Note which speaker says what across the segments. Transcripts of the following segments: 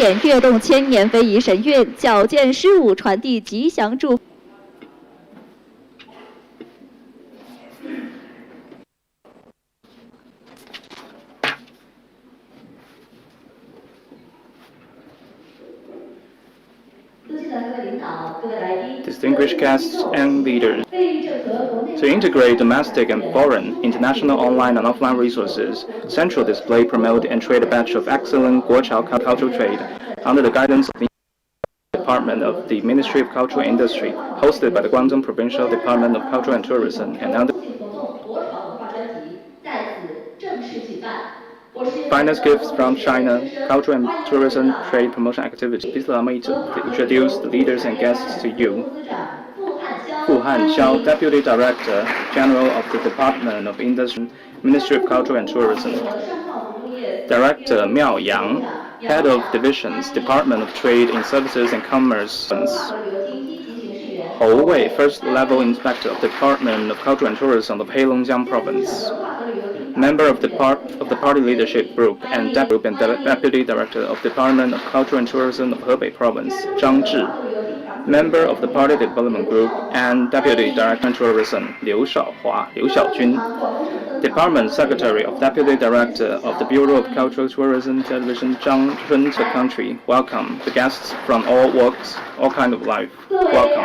Speaker 1: 点跃动千年，非遗神韵，矫健诗舞，传递吉祥祝福。
Speaker 2: Distinguished guests and leaders. To integrate domestic and foreign, international online and offline resources, Central Display promote and trade a batch of excellent Guochao cultural trade under the guidance of the Department of the Ministry of Culture and Industry, hosted by the Guangdong Provincial Department of Culture and Tourism and under Finest gifts from China, culture and tourism trade promotion activities. Please allow me to introduce the leaders and guests to you. Fu Hanxiao, Deputy Director General of the Department of Industry, Ministry of Culture and Tourism. Director Miao Yang, Head of Divisions, Department of Trade in Services and Commerce. Hou Wei, First Level Inspector of the Department of Culture and Tourism of Heilongjiang Province. Member of the Party Leadership Group and Deputy Director of Department of Culture and Tourism of Hebei Province, Zhang Zhi. Member of the Party Development Group and Deputy Director of Tourism, Liu Xiaojun. Department Secretary of Deputy Director of the Bureau of Cultural Tourism Television, Zhang Chun to country. Welcome. The guests from all walks, all kinds of life. Welcome.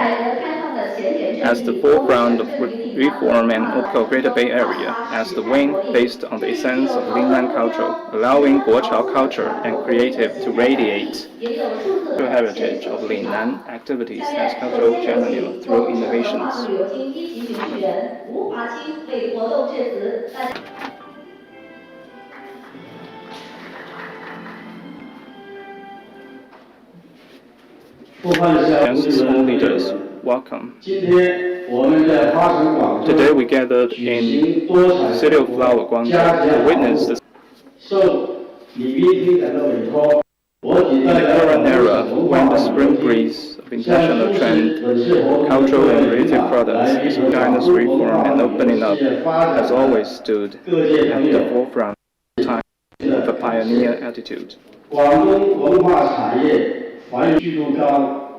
Speaker 2: As the foreground of reform and of Greater Bay Area, as the wing based on the essence of Linnan culture, allowing Guochao culture and creative to radiate the heritage of Linnan activities as cultural channel through innovations. Guests and leaders, welcome. Today we gathered in the city of Flower, Guangzhou, to witness the in the current era, when the spring breeze of international trend, cultural and creative products, China's reform and opening up has always stood at the forefront of time with a pioneer attitude.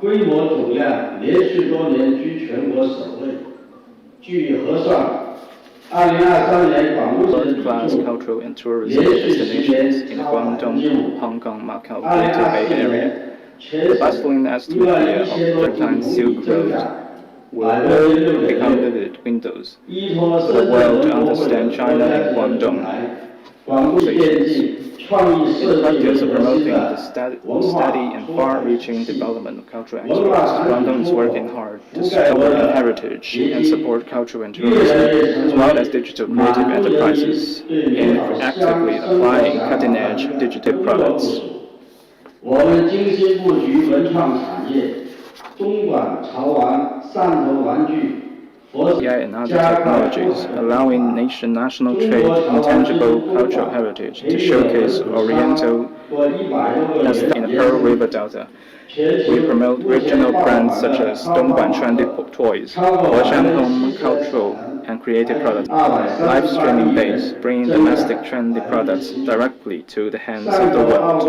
Speaker 2: 规模总量连续多年居全国首位。据核算，2023年广东省
Speaker 1: World-class cultural and tourism destinations in the Guangdong, Hong Kong, Macau, Greater Bay Area. The bustling atmosphere of the Japan Silk Road will become vivid windows for the world to understand China and Guangdong. In the practice of promoting the steady and far-reaching development of cultural activities, Guangdong is working hard to strengthen heritage and support culture and tourism, as well as digital creative enterprises, in actively applying cutting-edge digital products.
Speaker 3: 我们精心布局文创产业，东莞、潮玩、汕头玩具。
Speaker 2: AI and other technologies, allowing national trade in tangible cultural heritage to showcase Oriental as in the Pearl River Delta. We promote regional brands such as Dongguan trendy toys, Huashan home cultural and creative products, live streaming base, bringing domestic trendy products directly to the hands of the world.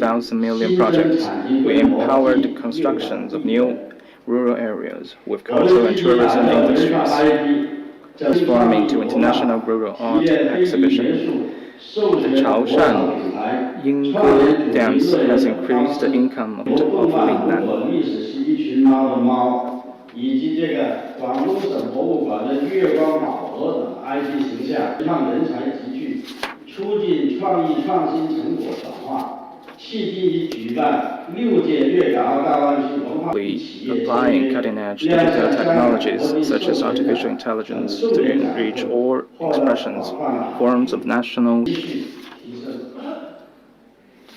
Speaker 2: 1,000 million projects. We empowered the constructions of new rural areas with cultural and tourism industries, transforming to international rural art exhibition. The Chaoshan Yingge dance has increased the income of Linnan.
Speaker 3: 以及这个广东省博物馆的月光宝盒等 IP 形象，让人才集聚，促进创意创新成果转化。
Speaker 2: Applying cutting-edge digital technologies such as artificial intelligence to enrich all expressions, forms of national.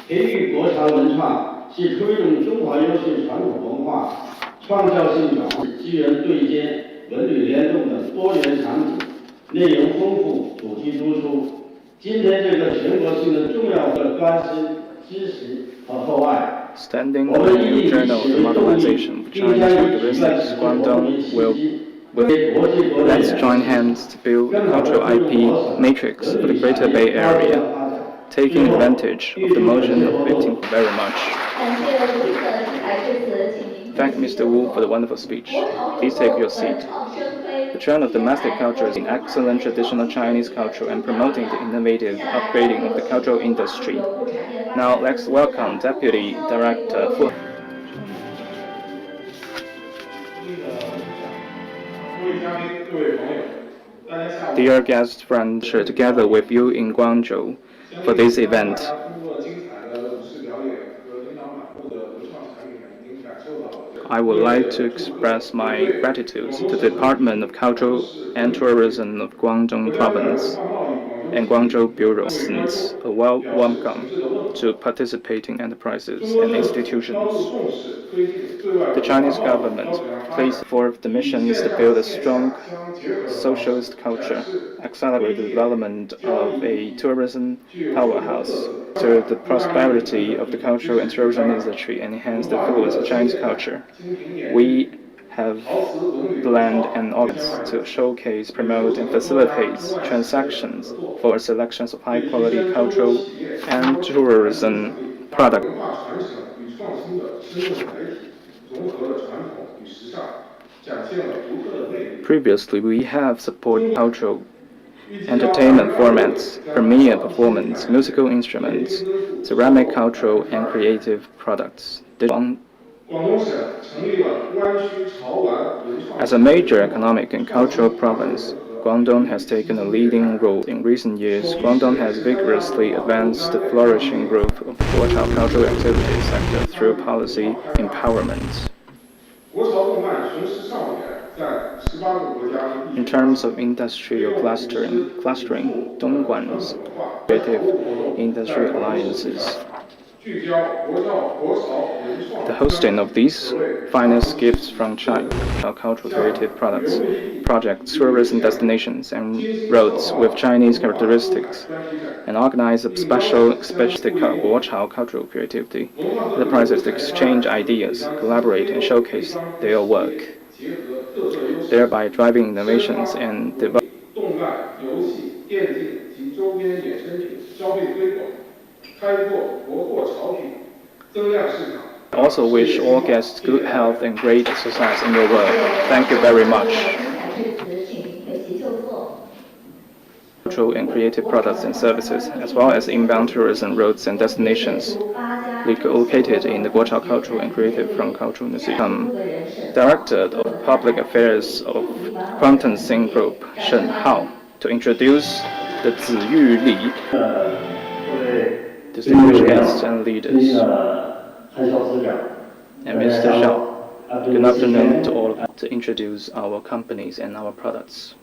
Speaker 3: 培育国潮文创是推动中华优秀传统文化创造性转化、机缘对接、文旅联动的多元场景，内容丰富，主题突出。今天这个全国性的重要的关心。
Speaker 2: Standing on the new journal of the modernization of China's linguistics, Guangdong will let's join hands to build a cultural IP matrix for the Greater Bay Area.
Speaker 1: taking advantage of the motion of lifting very much.
Speaker 2: 感谢吴斌的精彩致辞，请您
Speaker 1: Thank Mr. Wu for the wonderful speech. Please take your seat. The trend of domestic culture is in excellent traditional Chinese culture and promoting the innovative upgrading of the cultural industry. Now let's welcome Deputy Director Fu. Dear guests, friends, together with you in Guangzhou for this event. I would like to express my gratitude to the Department of Culture and Tourism of Guangdong Province and Guangzhou Bureau. A welcome to participating enterprises and institutions. The Chinese government places forth the missions to build a strong socialist culture, accelerate the development of a tourism powerhouse, serve the prosperity of the cultural and tourism industry, and enhance the influence of Chinese culture. We have planned and organized to showcase, promote, and facilitate transactions for selections of high-quality cultural and tourism products. Previously, we have supported cultural entertainment formats, premiere performance, musical instruments, ceramic cultural and creative products. As a major economic and cultural province, Guangdong has taken a leading role. In recent years, Guangdong has vigorously advanced the flourishing growth of the Guangzhou cultural activities sector through policy empowerment. In terms of industrial clustering Dongguan's creative industry alliances. The hosting of these finest gifts from China, cultural creative products, projects, tourism destinations, and roads with Chinese characteristics, and organize a special Guangzhou cultural creativity enterprises to exchange ideas, collaborate, and showcase their work, thereby driving innovations and development. I also wish all guests good health and great success in your work. Thank you very much. Cultural and creative products and services, as well as inbound tourism roads and destinations, located in the Guangzhou Cultural and Creative from Cultural Museum. Director of Public Affairs of Quantum Sing Group, Shen Hao, to introduce the Ziyu Li. Distinguished guests and leaders, and Mr. Shao, good afternoon to all to introduce our companies and our products.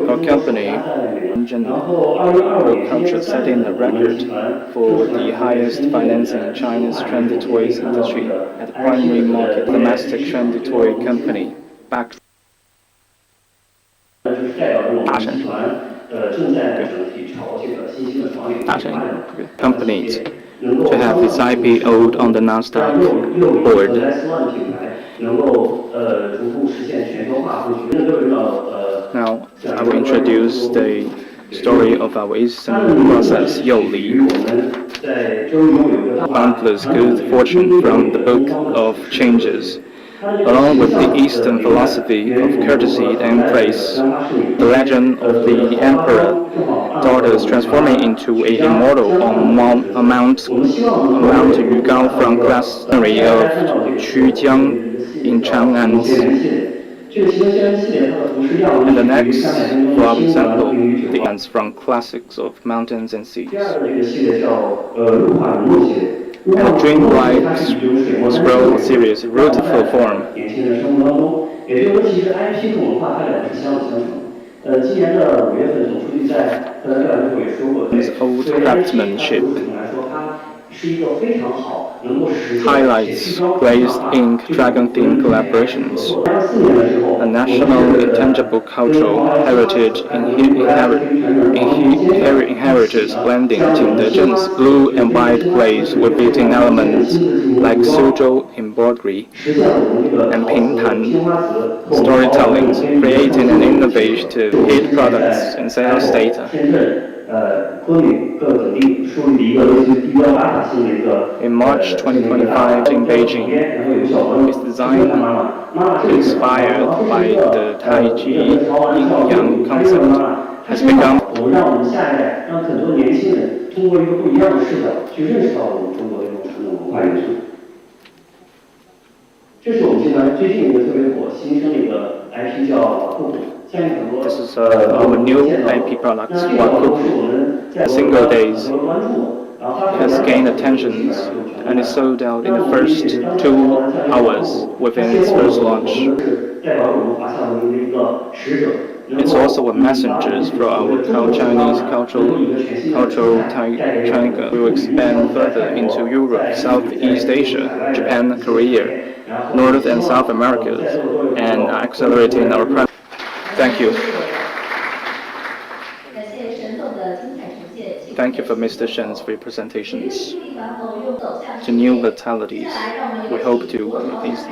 Speaker 1: Our company, Guangzhou, setting a record for the highest financing in China's trendy toys industry at the primary market. Domestic trendy toy company, backed companies to have its IPO'd on the Nasdaq board. Now, I will introduce the story of our Eastern process, Youli. Boundless good fortune from the Book of Changes. Along with the Eastern philosophy of courtesy and praise, the legend of the emperor daughters transforming into an immortal on Mount Yugang from class of Qujiang in Chang'an. And the next, for example, the ants from classics of mountains and seas. And a dreamlike scroll series, rooted for form. Old craftsmanship. highlights glazed ink dragon theme collaborations, a national intangible cultural heritage inheritors blending Qingde's blue and white glaze with built-in elements like Suzhou embroidery and Pingtan storytelling, creating an innovative hit products and sales data. In March 2025 in Beijing, its design inspired by the Tai-Chi yin-yang concept has become This is our new IP product, Wakuku. Single days, it has gained attention and is sold out in the first 2 hours within its first launch. It's also a messenger for our Chinese cultural China. We will expand further into Europe, Southeast Asia, Japan, Korea, North and South America, and accelerating our presence. Thank you. Thank you for Mr. Shen's presentations. To new vitalities, we hope to please.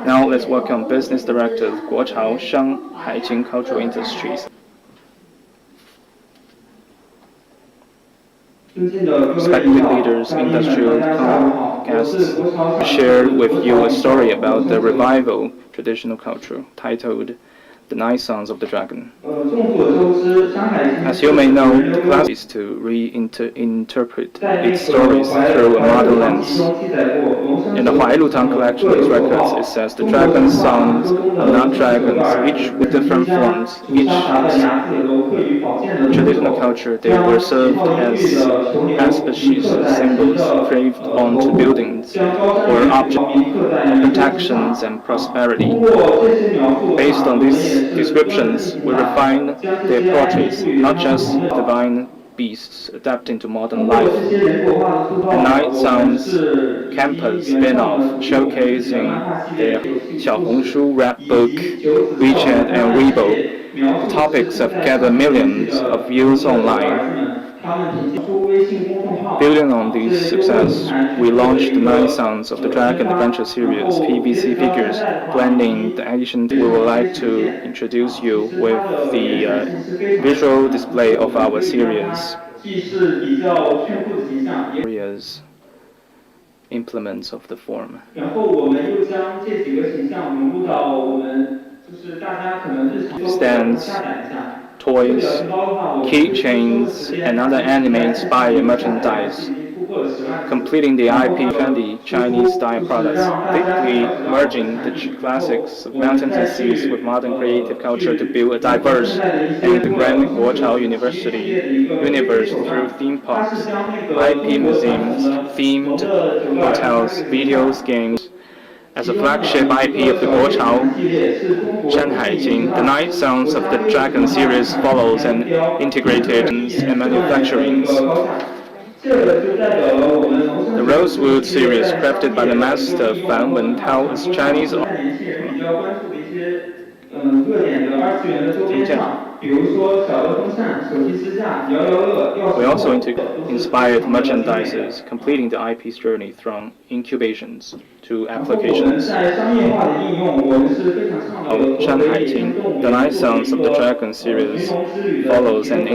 Speaker 1: Now let's welcome Business Director of Guangzhou Shanghai Cultural Industries. Respected leaders, industrial guests, share with you a story about the revival traditional culture titled The 9 Sons of the Dragon. As you may know, the class is to reinterpret its stories through a modern lens. In the Huailutang collection of records, it says the dragon's sons are not dragons, each with different forms, each traditional culture. They were served as auspicious symbols engraved onto buildings or objects of protections and prosperity. Based on these descriptions, we refine their portraits, not just divine beasts adapting to modern life. The 9 Sons campus spin-off showcasing their Xiaohongshu rap book, WeChat and Weibo. The topics have gathered millions of views online. Building on this success, we launched the 9 Sons of the Dragon Adventure Series PVC figures, blending the ancient. We would like to introduce you with the visual display of our series. Implements of the form. Stands, toys, keychains, and other anime-inspired merchandise, completing the IP trendy Chinese-style products, deeply merging the classics of mountains and seas with modern creative culture to build a diverse and grand Guangzhou University universe through theme parks, IP museums, themed hotels, videos, games. As a flagship IP of the Guangzhou China-chic, the 9 Sons of the Dragon series follows an integrated and manufacturing. The Rosewood series, crafted by the master Fan Wentao, is Chinese. We also inspired merchandises, completing the IP's journey from incubations to applications. Shanghai-chic, the 9 Sons of the Dragon series follows an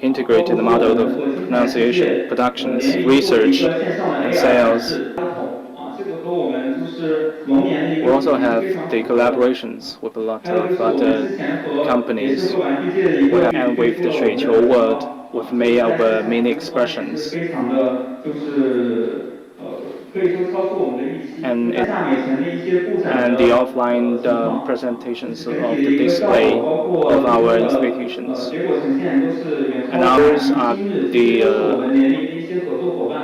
Speaker 1: integrated model of pronunciation, productions, research, and sales. We also have the collaborations with a lot of other companies. And with the Shuiqiu word, we've made our mini expressions. And the offline presentations of the display of our institutions. And ours are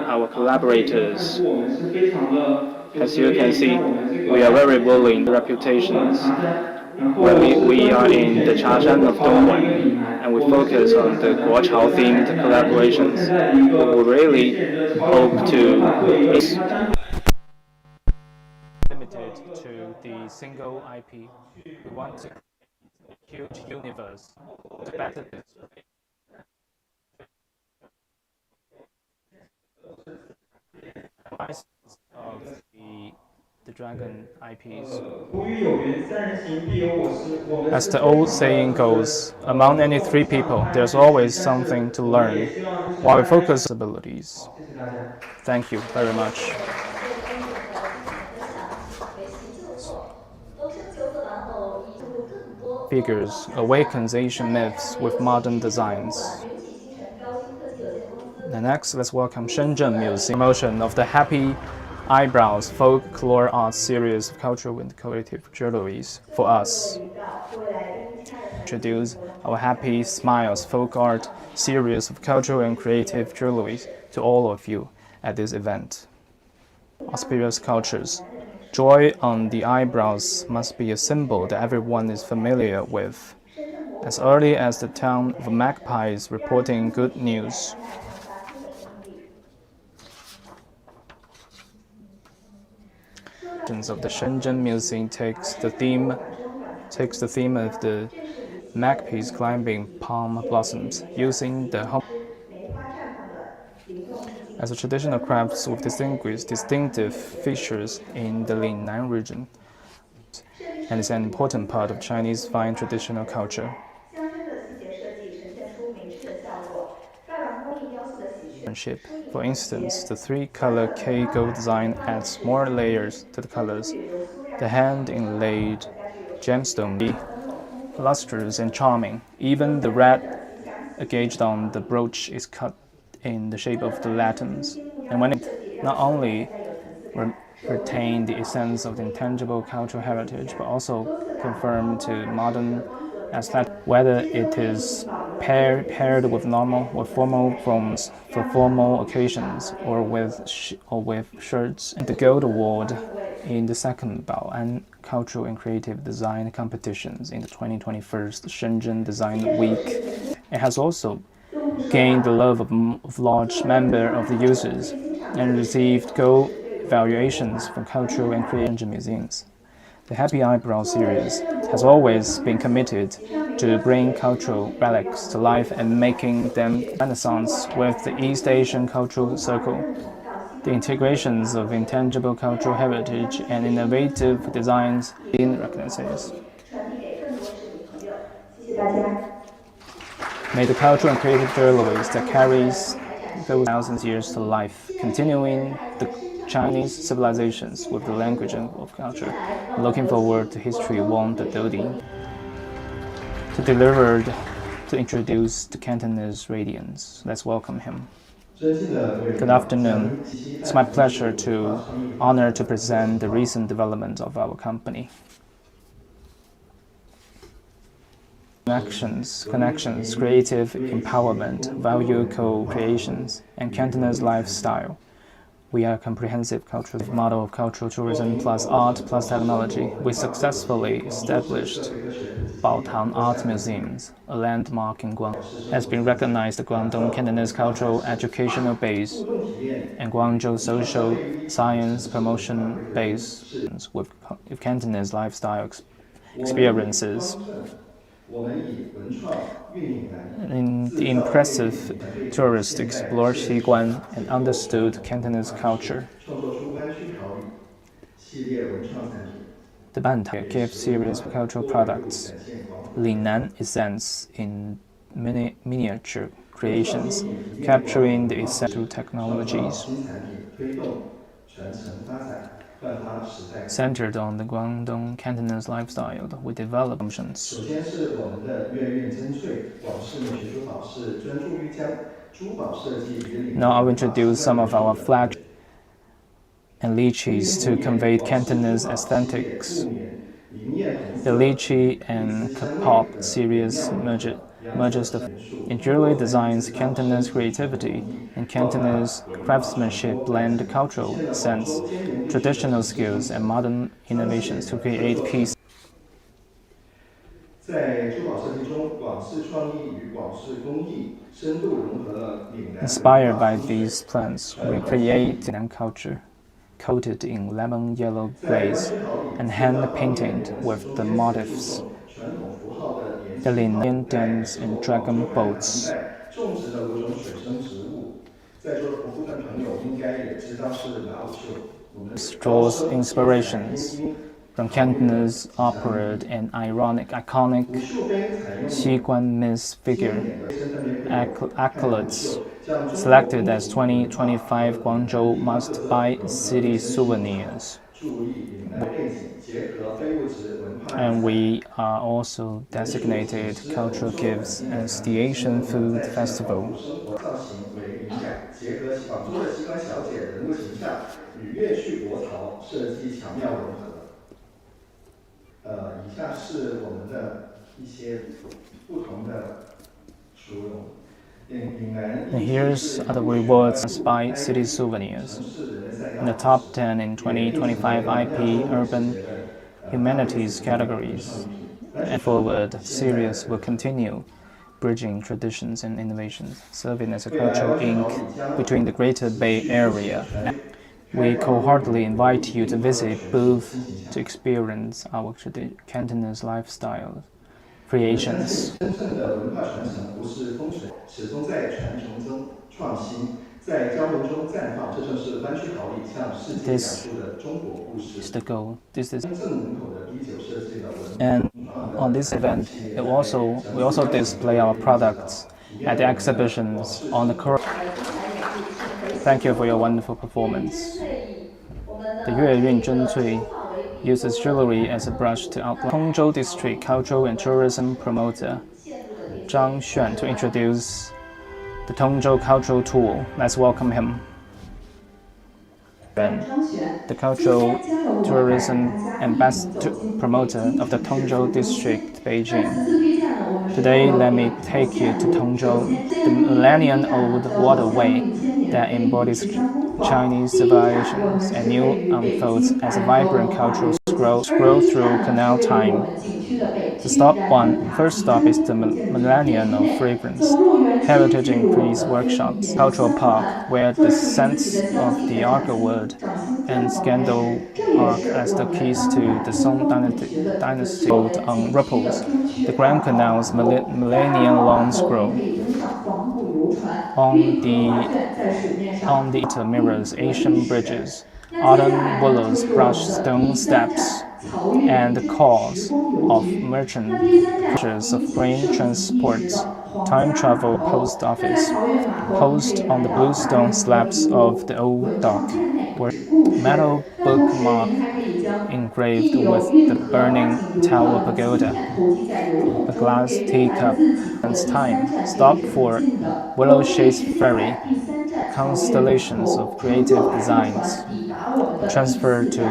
Speaker 1: our collaborators. As you can see, we are very willing reputations When we are in the Chashan of Dongguan and we focus on the Guochao themed collaborations, we really hope to limited to the single IP. We want a huge universe to better license of the Dragon IPs. As the old saying goes, among any three people, there's always something to learn while we focus on abilities. Thank you very much.
Speaker 4: 对观众的精彩分享，为其救火。楼升九色完后，已注入更多
Speaker 1: Figures awakens Asian myths with modern designs.
Speaker 4: 刘记星辰高新科技有限公司。
Speaker 1: And next, let's welcome Shenzhen Museum promotion of the Happy Eyebrows Folklore Art series of cultural and creative jewelries for us. Introduce our Happy Smiles Folk Art series of cultural and creative jewelries to all of you at this event. Auspicious cultures. Joy on the eyebrows must be a symbol that everyone is familiar with. As early as the town of Magpies reporting good news. Of the Shenzhen Museum takes the theme of the magpies climbing palm blossoms, using the home as a traditional crafts with distinctive features in the Linnan region, and is an important part of Chinese fine traditional culture. For instance, the three-color K gold design adds more layers to the colors. The hand-inlaid gemstone lustrous and charming. Even the red gauged on the brooch is cut in the shape of the latins, and when it not only retain the essence of the intangible cultural heritage, but also conform to modern aesthetic, whether it is paired with formal forms for formal occasions, or with shirts. The gold award in the second Bao'an Cultural and Creative Design competitions in the 2021 Shenzhen Design Week. It has also gained the love of large number of the users and received gold evaluations from cultural and creative museums. The Happy Eyebrow series has always been committed to bring cultural relics to life and making them renaissance with the East Asian Cultural Circle. The integrations of intangible cultural heritage and innovative designs in recognizes. May the cultural and creative jewelries that carries those thousands of years to life, continuing the Chinese civilizations with the language of culture. Looking forward to history won the Dodi to introduce the Cantonese radiance. Let's welcome him. Good afternoon. It's my pleasure to present the recent development of our company. Connections, creative empowerment, value co-creations, and Cantonese lifestyle. We are a comprehensive cultural model of cultural tourism plus art plus technology. We successfully established Baotang Art Museums, a landmark in Guangdong, has been recognized the Guangdong Cantonese Cultural Educational Base and Guangzhou Social Science Promotion Base with Cantonese lifestyle experiences. The impressive tourists explored Xiguan and understood Cantonese culture. The Bantai gave series of cultural products. Linnan Essence in miniature creations, capturing the essential technologies. Centered on the Guangdong Cantonese lifestyle, we develop functions. Now I'll introduce some of our flagship and lychees to convey Cantonese aesthetics. The lychee and K-pop series merges in jewelry designs, Cantonese creativity and Cantonese craftsmanship blend cultural sense, traditional skills, and modern innovations to create pieces. Inspired by these plants, we create a culture coated in lemon yellow glaze and hand-painted with the motifs, the lion dance and dragon boats.
Speaker 3: 种植的5种水生植物，在座的部分朋友应该也知道是马武秀。
Speaker 1: Draws inspirations from Cantonese opera and iconic Xiguan Miss figure accolades, selected as 2025 Guangzhou must-buy city souvenirs. And we are also designated cultural gifts as the Asian Food Festival.
Speaker 3: 结合广州的西关小姐人物形象与粤剧国潮设计巧妙融合。以下是我们的一些不同的殊荣。
Speaker 1: And here's other rewards by city souvenirs. In the top 10 in 2025 IP Urban Humanities categories. And forward, series will continue, bridging traditions and innovations, serving as a cultural link between the Greater Bay Area. We cold-heartedly invite you to visit booth to experience our Cantonese lifestyle creations.
Speaker 3: 真正的文化传承不是风水，始终在传承中创新，在交流中绽放。这正是湾区好礼向世界讲述的中国故事。
Speaker 1: Is the goal. This is.
Speaker 3: 真正门口的啤酒设计的文。
Speaker 1: And on this event, we also display our products at the exhibitions on the court. Thank you for your wonderful performance. The Yue Yun Zhenzui uses jewelry as a brush to outline. Guangzhou District Cultural and Tourism Promoter Zhang Xuan to introduce the Tongzhou Cultural Tour. Let's welcome him. The Cultural Tourism Ambassador Promoter of the Tongzhou District, Beijing. Today, let me take you to Tongzhou, the millennium-old waterway that embodies Chinese civilizations and new unfolds as a vibrant cultural scroll through canal time. The first stop is the Millennium of Fragrance, Heritage Increase Workshops, Cultural Park, where the scents of the Arga-wood and Scandal Arc as the keys to the Song Dynasty float on ripples. The Grand Canal's millennium-long scroll. On the mirrors, Asian bridges, autumn willows brush stone steps, and the calls of merchants of grain transports, time travel post office, post on the bluestone slabs of the old dock, where metal bookmark engraved with the burning tower pagoda, a glass teacup, and time. Stop for Willow Shade's Ferry, constellations of creative designs. Transfer to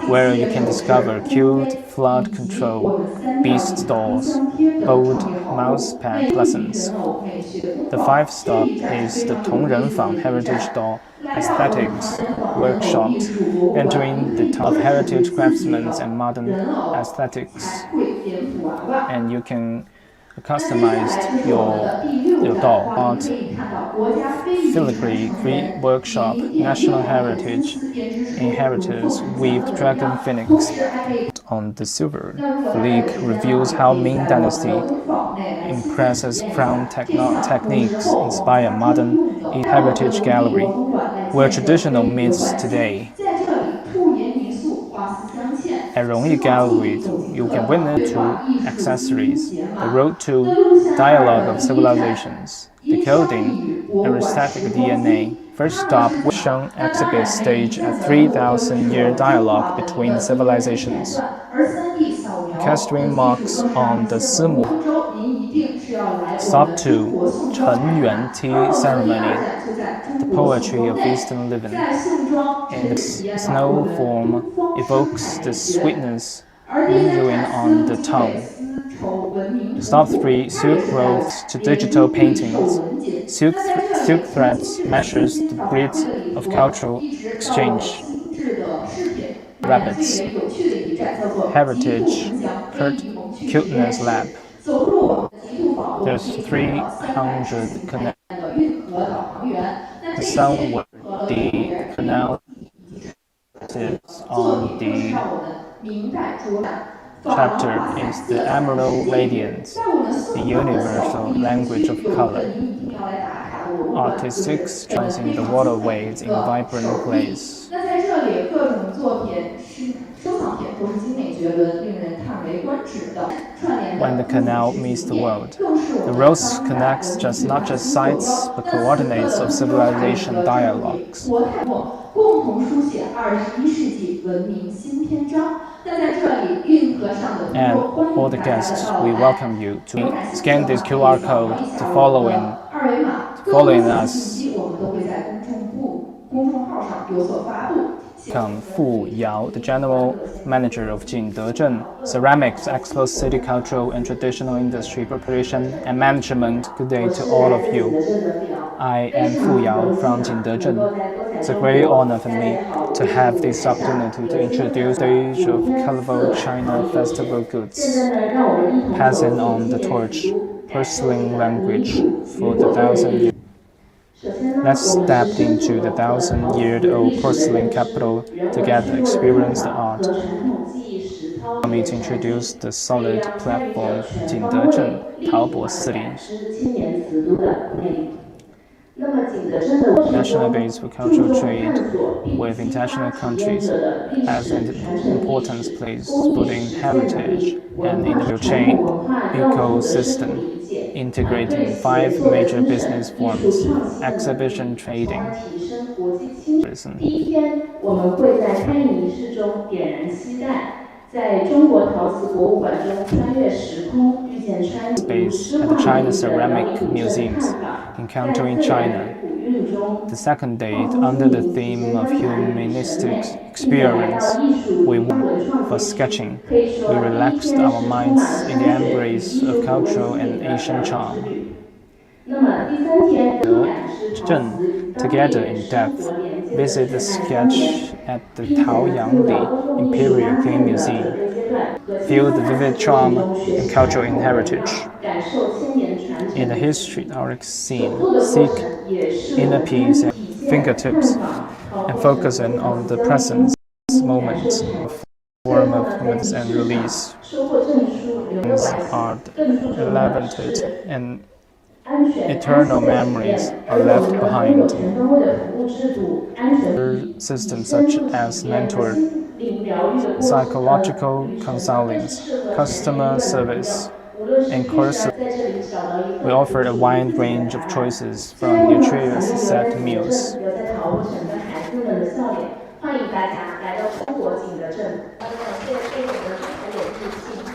Speaker 1: where you can discover cute flood control, beast stalls, bold mousepad lessons. The 5th stop is the Tongrenfang Heritage Doll Aesthetics Workshops, entering the town of heritage craftsmen and modern aesthetics. And you can customize your doll art, filigree workshop, national heritage, inheritors weaved dragon phoenix. On the silver fleek reveals how Ming Dynasty impresses crown techniques inspire modern heritage gallery, where traditional meets today. At Rongyi Gallery, you can witness two accessories, the road to dialogue of civilizations, decoding aristocratic DNA. First stop, Sheng exhibit stage a 3,000-year dialogue between civilizations. Casting marks on the Simu. Stop 2, Chen Yuan Tea Ceremony, the poetry of Eastern living. In the snow form evokes the sweetness lingering on the tongue. Stop 3, Silk Roads to digital paintings. Silk threads measures the breadth of cultural exchange. Rabbits, heritage
Speaker 2: cuteness lab. There's 300 connections. Some were the canal on the chapter is the emerald radiance, the universal language of color. Artists tracing the waterways in vibrant glaze. When the canal meets the world, the roads connects not just sites, but coordinates of civilization dialogues. And all the guests, we welcome you to scan this QR code to following us. Fu Yao, the General Manager of Jingdezhen Ceramics Expo City Cultural and Traditional Industry Preparation and Management. Good day to all of you. I am Fu Yao from Jingdezhen. It's a great honor for me to have this opportunity to introduce the age of colorful China festival goods, passing on the torch, porcelain language for the 1,000 years. Let's step into the 1,000-year-old porcelain capital together, experience the art. Allow me to introduce the solid platform Jingdezhen, Taobo City. National base for cultural trade with international countries has an important place for the heritage and in the chain ecosystem, integrating 5 major business forms: exhibition, trading, tourism. Space at the China Ceramic Museums, Encountering China. The second day, under the theme of humanistic experience, we went for sketching. We relaxed our minds in the embrace of cultural and Asian charm. Together in depth, visit the sketch at the Taoyangli Imperial Game Museum. Feel the vivid charm and cultural heritage. In the historic scene, seek inner peace and fingertips and focusing on the present moment of form of movements and release. Are elevated and eternal memories are left behind. Systems such as mentor, psychological counseling, customer service, and courses. We offer a wide range of choices from nutritious set meals.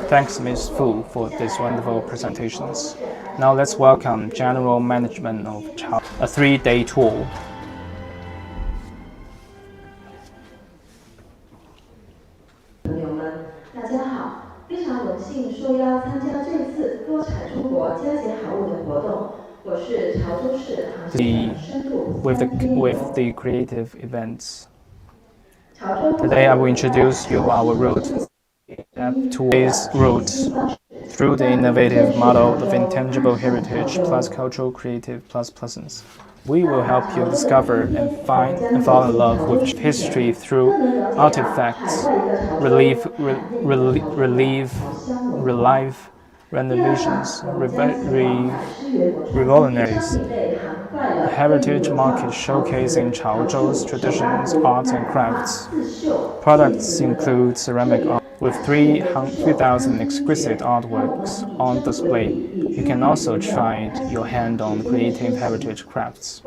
Speaker 2: Thanks, Ms. Fu, for these wonderful presentations. Now let's welcome General Management of Chao, a 3-day tour. With the creative events. Today I will introduce you our route. Today's route through the innovative model of intangible heritage plus cultural creative plus presence. We will help you discover and find and fall in love with history through artifacts, relive renovations, revolutionaries. A heritage market showcasing Chaozhou's traditions, arts, and crafts. Products include ceramic art with 3,000 exquisite artworks on display. You can also try your hand on creative heritage crafts.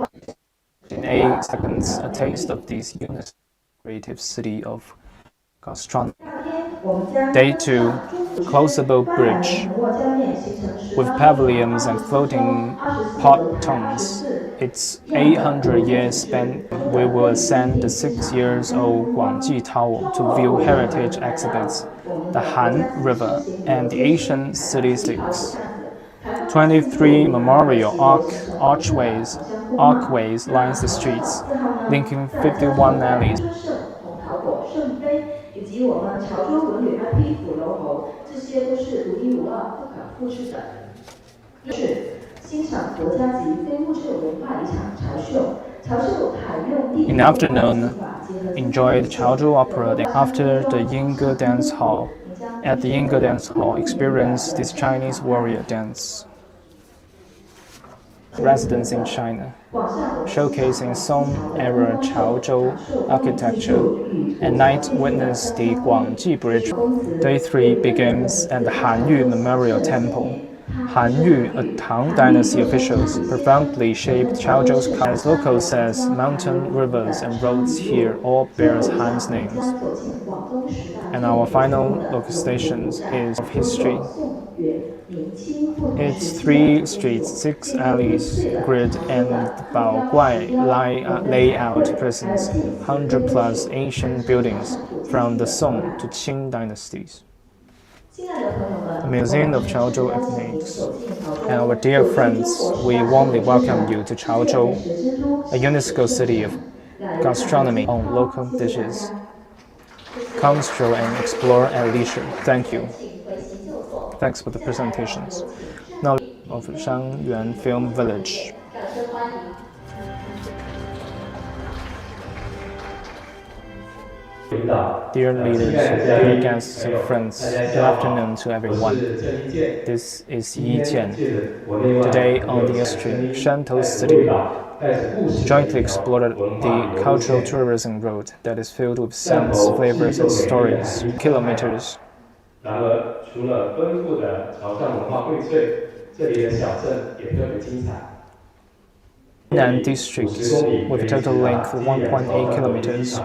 Speaker 2: In 8 seconds, a taste of this unique creative city of gastronomy. Day 2, Closable Bridge. With pavilions and floating pontoons, its 800 years span, we will ascend the 6-year-old Guangji Tower to view heritage exhibits, the Han River, and the Asian city-sticks. 23 memorial archways lines the streets, linking 51 alleys.
Speaker 4: 及我们潮州文旅 IP 府楼侯，这些都是独一无二、不可复制的。是欣赏国家级非物质文化遗产潮秀。潮秀采用地
Speaker 1: In the afternoon, enjoyed Guangzhou Opera. After the Yingge Dance Hall, at the Yingge Dance Hall, experienced this Chinese warrior dance. Residence in China, showcasing Song-era Chaozhou architecture. At night, witnessed the Guangji Bridge. Day 3 begins at the Hanyu Memorial Temple. Hanyu, a Tang Dynasty officials, profoundly shaped Chaozhou's culture. As locals says, mountain, rivers, and roads here all bears Han's names. And our final location is of history. Its 3 streets, 6 alleys, grid, and Baoguai layout presents 100+ ancient buildings from the Song to Qing dynasties. The Museum of Chaozhou Ethnics. And our dear friends, we warmly welcome you to Chaozhou, a UNESCO city of gastronomy on local dishes. Come stroll and explore at leisure. Thank you. Thanks for the presentations. Now of Shangyuan Film Village. Dear leaders, dear guests and friends, good afternoon to everyone. This is Yi Jian. Today on the stream, Shantou City, jointly explored the cultural tourism route that is filled with sounds, flavors, and stories. Kilometers.
Speaker 3: 然而，除了丰富的潮汕文化荟萃，这里的小镇也特别精彩。
Speaker 1: Nan District, with a total length of 1.8 kilometers.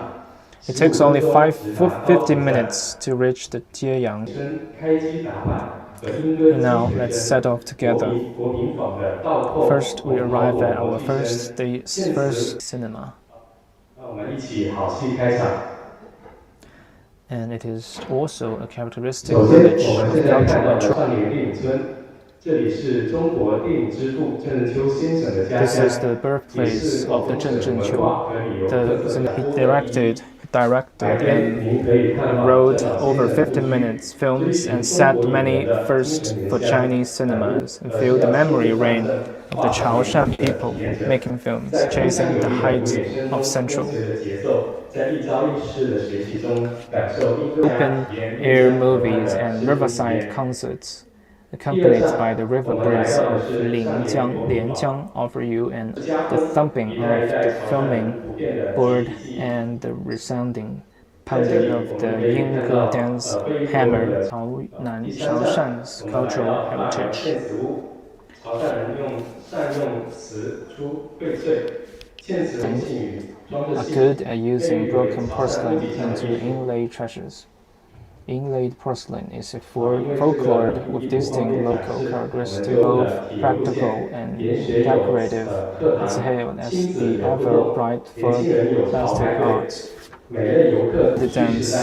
Speaker 1: It takes only 50 minutes to reach the Jieyang. Now let's set off together. First, we arrive at our first cinema. And it is also a characteristic village of cultural and tourism. This is the birthplace of the Zheng Zhenqiu. He directed and wrote over 50 minutes films and set many firsts for Chinese cinemas and filled the memory reign of the Chaoshan people making films, chasing the heights of Central. Open-air movies and riverside concerts, accompanied by the river breeze of Lianjiang, offer you the thumping of the filming board and the resounding pounding of the Yingge dance hammer, Chaoshan's cultural heritage. Are good at using broken porcelain into inlaid treasures. Inlaid porcelain is a folklore with distinct local characteristics, both practical and decorative. It's hailed as the ever-bright folk plastic arts. The dance,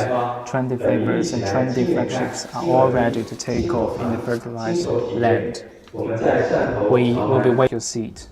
Speaker 1: trendy flavors, and trendy flagships are all ready to take off in the fertilized land. We will be waiting to see it.